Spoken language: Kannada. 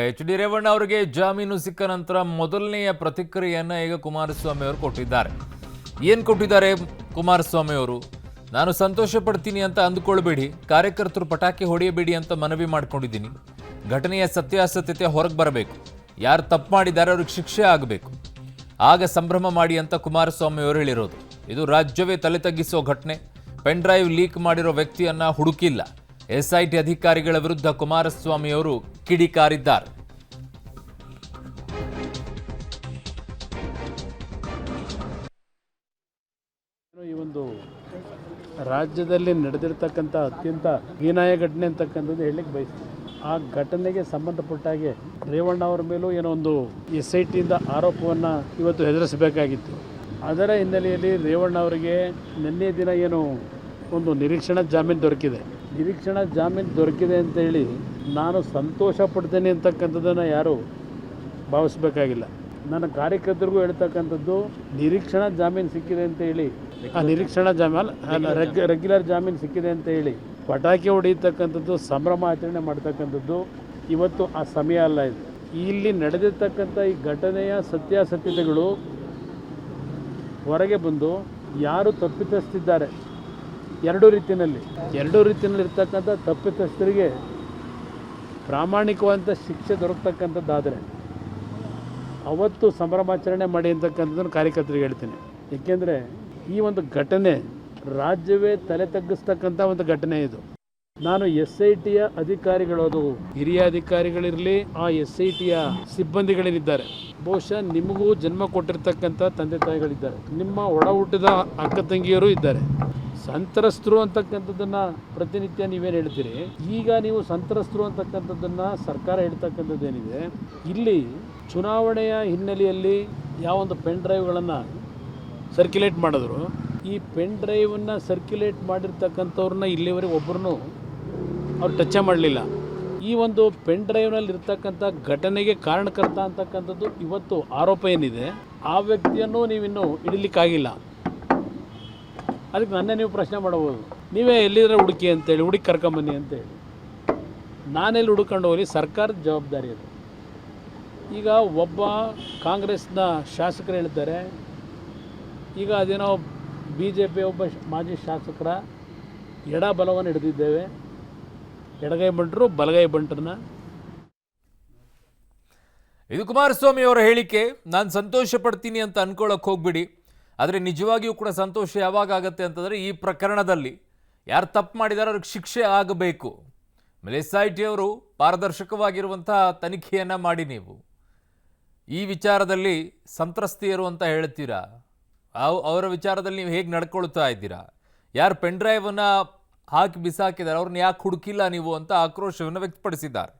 ಎಚ್ ಡಿ ರೇವಣ್ಣ ಅವರಿಗೆ ಜಾಮೀನು ಸಿಕ್ಕ ನಂತರ ಮೊದಲನೆಯ ಪ್ರತಿಕ್ರಿಯೆಯನ್ನು ಈಗ ಕುಮಾರಸ್ವಾಮಿ ಅವರು ಕೊಟ್ಟಿದ್ದಾರೆ. ಏನು ಕೊಟ್ಟಿದ್ದಾರೆ ಕುಮಾರಸ್ವಾಮಿ ಅವರು? ನಾನು ಸಂತೋಷ ಪಡ್ತೀನಿ ಅಂತ ಅಂದುಕೊಳ್ಬೇಡಿ, ಕಾರ್ಯಕರ್ತರು ಪಟಾಕಿ ಹೊಡೆಯಬೇಡಿ ಅಂತ ಮನವಿ ಮಾಡ್ಕೊಂಡಿದ್ದೀನಿ. ಘಟನೆಯ ಸತ್ಯಾಸತ್ಯತೆ ಹೊರಗೆ ಬರಬೇಕು, ಯಾರು ತಪ್ಪು ಮಾಡಿದ್ದಾರೆ ಅವ್ರಿಗೆ ಶಿಕ್ಷೆ ಆಗಬೇಕು, ಆಗ ಸಂಭ್ರಮ ಮಾಡಿ ಅಂತ ಕುಮಾರಸ್ವಾಮಿ ಅವರು ಹೇಳಿರೋದು. ಇದು ರಾಜ್ಯವೇ ತಲೆ ತಗ್ಗಿಸೋ ಘಟನೆ. ಪೆನ್ ಡ್ರೈವ್ ಲೀಕ್ ಮಾಡಿರೋ ವ್ಯಕ್ತಿಯನ್ನ ಹುಡುಕಿಲ್ಲ. ಎಸ್ಐಟಿ ಅಧಿಕಾರಿಗಳ ವಿರುದ್ಧ ಕುಮಾರಸ್ವಾಮಿ ಅವರು ಕಿಡಿಕಾರಿದ್ದಾರೆ. ಈ ಒಂದು ರಾಜ್ಯದಲ್ಲಿ ನಡೆದಿರ್ತಕ್ಕಂಥ ಅತ್ಯಂತ ಹೀನಾಯ ಘಟನೆ ಅಂತಕ್ಕಂಥದ್ದು ಹೇಳಲಿಕ್ಕೆ ಬಯಸ್ತೀನಿ. ಆ ಘಟನೆಗೆ ಸಂಬಂಧಪಟ್ಟ ಹಾಗೆ ರೇವಣ್ಣ ಅವರ ಮೇಲೂ ಏನೋ ಒಂದು SITಯಿಂದ ಆರೋಪವನ್ನು ಇವತ್ತು ಎದುರಿಸಬೇಕಾಗಿತ್ತು. ಅದರ ಹಿನ್ನೆಲೆಯಲ್ಲಿ ರೇವಣ್ಣ ಅವರಿಗೆ ನಿನ್ನೆ ದಿನ ಏನು ಒಂದು ನಿರೀಕ್ಷಣಾ ಜಾಮೀನು ದೊರಕಿದೆ. ನಿರೀಕ್ಷಣಾ ಜಾಮೀನು ದೊರಕಿದೆ ಅಂತ ಹೇಳಿ ನಾನು ಸಂತೋಷ ಪಡ್ತೇನೆ ಅಂತಕ್ಕಂಥದ್ದನ್ನು ಯಾರು ಭಾವಿಸ್ಬೇಕಾಗಿಲ್ಲ. ನನ್ನ ಕಾರ್ಯಕರ್ತರಿಗೂ ಹೇಳ್ತಕ್ಕಂಥದ್ದು ನಿರೀಕ್ಷಣಾ ಜಾಮೀನು ಸಿಕ್ಕಿದೆ ಅಂತ ಹೇಳಿ, ಆ ನಿರೀಕ್ಷಣಾ ಜಾಮೀನು ರೆಗ್ಯುಲರ್ ಜಾಮೀನು ಸಿಕ್ಕಿದೆ ಅಂತ ಹೇಳಿ ಪಟಾಕಿ ಹೊಡೆಯತಕ್ಕಂಥದ್ದು, ಸಂಭ್ರಮ ಆಚರಣೆ ಮಾಡ್ತಕ್ಕಂಥದ್ದು ಇವತ್ತು ಆ ಸಮಯ ಅಲ್ಲ. ಇದು ಇಲ್ಲಿ ನಡೆದಿರ್ತಕ್ಕಂಥ ಈ ಘಟನೆಯ ಸತ್ಯಾಸತ್ಯತೆಗಳು ಹೊರಗೆ ಬಂದು ಯಾರು ತಪ್ಪಿತಸ್ಥಿದ್ದಾರೆ ಎರಡೂ ರೀತಿಯಲ್ಲಿ ಇರ್ತಕ್ಕಂಥ ತಪ್ಪಿತಸ್ಥರಿಗೆ ಪ್ರಾಮಾಣಿಕವಾದಂಥ ಶಿಕ್ಷೆ ದೊರಕತಕ್ಕಂಥದ್ದಾದರೆ ಅವತ್ತು ಸಂಭ್ರಮಾಚರಣೆ ಮಾಡಿ ಅಂತಕ್ಕಂಥದ್ದನ್ನು ಕಾರ್ಯಕರ್ತರಿಗೆ ಹೇಳ್ತೀನಿ. ಏಕೆಂದರೆ ಈ ಒಂದು ಘಟನೆ ರಾಜ್ಯವೇ ತಲೆ ತಗ್ಗಿಸ್ತಕ್ಕಂಥ ಒಂದು ಘಟನೆ ಇದು. ನಾನು SITಯ ಅಧಿಕಾರಿಗಳು, ಅದು ಹಿರಿಯ ಅಧಿಕಾರಿಗಳಿರಲಿ, ಆ SITಯ ಸಿಬ್ಬಂದಿಗಳೇನಿದ್ದಾರೆ, ಬಹುಶಃ ನಿಮಗೂ ಜನ್ಮ ಕೊಟ್ಟಿರ್ತಕ್ಕಂಥ ತಂದೆ ತಾಯಿಗಳಿದ್ದಾರೆ, ನಿಮ್ಮ ಒಡ ಹುಟ್ಟಿದ ಅಕ್ಕ ತಂಗಿಯರು ಇದ್ದಾರೆ. ಸಂತ್ರಸ್ತರು ಅಂತಕ್ಕಂಥದ್ದನ್ನು ಪ್ರತಿನಿತ್ಯ ನೀವೇನು ಹೇಳ್ತೀರಿ, ಈಗ ನೀವು ಸಂತ್ರಸ್ತರು ಅಂತಕ್ಕಂಥದ್ದನ್ನು ಸರ್ಕಾರ ಹೇಳ್ತಕ್ಕಂಥದ್ದೇನಿದೆ, ಇಲ್ಲಿ ಚುನಾವಣೆಯ ಹಿನ್ನೆಲೆಯಲ್ಲಿ ಯಾವೊಂದು ಪೆನ್ ಡ್ರೈವ್ಗಳನ್ನು ಸರ್ಕ್ಯುಲೇಟ್ ಮಾಡಿದ್ರು, ಈ ಪೆನ್ ಡ್ರೈವನ್ನು ಸರ್ಕ್ಯುಲೇಟ್ ಮಾಡಿರ್ತಕ್ಕಂಥವ್ರನ್ನ ಇಲ್ಲಿವರೆಗೆ ಒಬ್ಬರನ್ನು ಅವ್ರು ಟಚ್ ಮಾಡಲಿಲ್ಲ. ಈ ಒಂದು ಪೆನ್ ಡ್ರೈವ್ನಲ್ಲಿ ಇರ್ತಕ್ಕಂಥ ಘಟನೆಗೆ ಕಾರಣಕರ್ತ ಅಂತಕ್ಕಂಥದ್ದು ಇವತ್ತು ಆರೋಪ ಏನಿದೆ, ಆ ವ್ಯಕ್ತಿಯನ್ನು ನೀವಿನ್ನೂ ಹಿಡಿಲಿಕ್ಕಾಗಿಲ್ಲ. ಅದಕ್ಕೆ ನನ್ನೇ ನೀವು ಪ್ರಶ್ನೆ ಮಾಡಬಹುದು, ನೀವೇ ಎಲ್ಲಿದ್ರೆ ಹುಡುಕಿ ಅಂತೇಳಿ, ಹುಡುಕಿ ಕರ್ಕೊಂಬನ್ನಿ ಅಂತೇಳಿ. ನಾನೆಲ್ಲಿ ಹುಡುಕೊಂಡು ಹೋಗಲಿ, ಸರ್ಕಾರದ ಜವಾಬ್ದಾರಿ ಅದು. ಈಗ ಒಬ್ಬ ಕಾಂಗ್ರೆಸ್ನ ಶಾಸಕರು ಹೇಳ್ತಾರೆ, ಈಗ ಅದೇನೋ BJP ಒಬ್ಬ ಮಾಜಿ ಶಾಸಕರ ಎಡ ಬಲವನ್ನು ಹಿಡಿದಿದ್ದೇವೆ, ಎಡಗೈ ಬಂಟರು ಬಲಗೈ ಬಂಟರನ್ನ. ಇದು ಕುಮಾರಸ್ವಾಮಿ ಅವರ ಹೇಳಿಕೆ. ನಾನು ಸಂತೋಷ ಪಡ್ತೀನಿ ಅಂತ ಅನ್ಕೊಳ್ಳೋಕೆ ಹೋಗ್ಬಿಡಿ, ಆದರೆ ನಿಜವಾಗಿಯೂ ಕೂಡ ಸಂತೋಷ ಯಾವಾಗ ಆಗುತ್ತೆ ಅಂತಂದರೆ ಈ ಪ್ರಕರಣದಲ್ಲಿ ಯಾರು ತಪ್ಪು ಮಾಡಿದಾರೋ ಅವ್ರಿಗೆ ಶಿಕ್ಷೆ ಆಗಬೇಕು. ಆಮೇಲೆ SIT ಅವರು ಪಾರದರ್ಶಕವಾಗಿರುವಂತಹ ತನಿಖೆಯನ್ನು ಮಾಡಿ ನೀವು ಈ ವಿಚಾರದಲ್ಲಿ ಸಂತ್ರಸ್ತಿಯರು ಅಂತ ಹೇಳ್ತೀರಾ, ಅವರ ವಿಚಾರದಲ್ಲಿ ನೀವು ಹೇಗೆ ನಡ್ಕೊಳ್ತಾ ಇದ್ದೀರಾ, ಯಾರು ಪೆನ್ ಡ್ರೈವನ್ನು ಹಾಕಿ ಬಿಸಾಕಿದ್ದಾರೆ ಅವ್ರನ್ನ ಯಾಕೆ ಹುಡುಕಿಲ್ಲ ನೀವು ಅಂತ ಆಕ್ರೋಶವನ್ನು ವ್ಯಕ್ತಪಡಿಸಿದ್ದಾರೆ.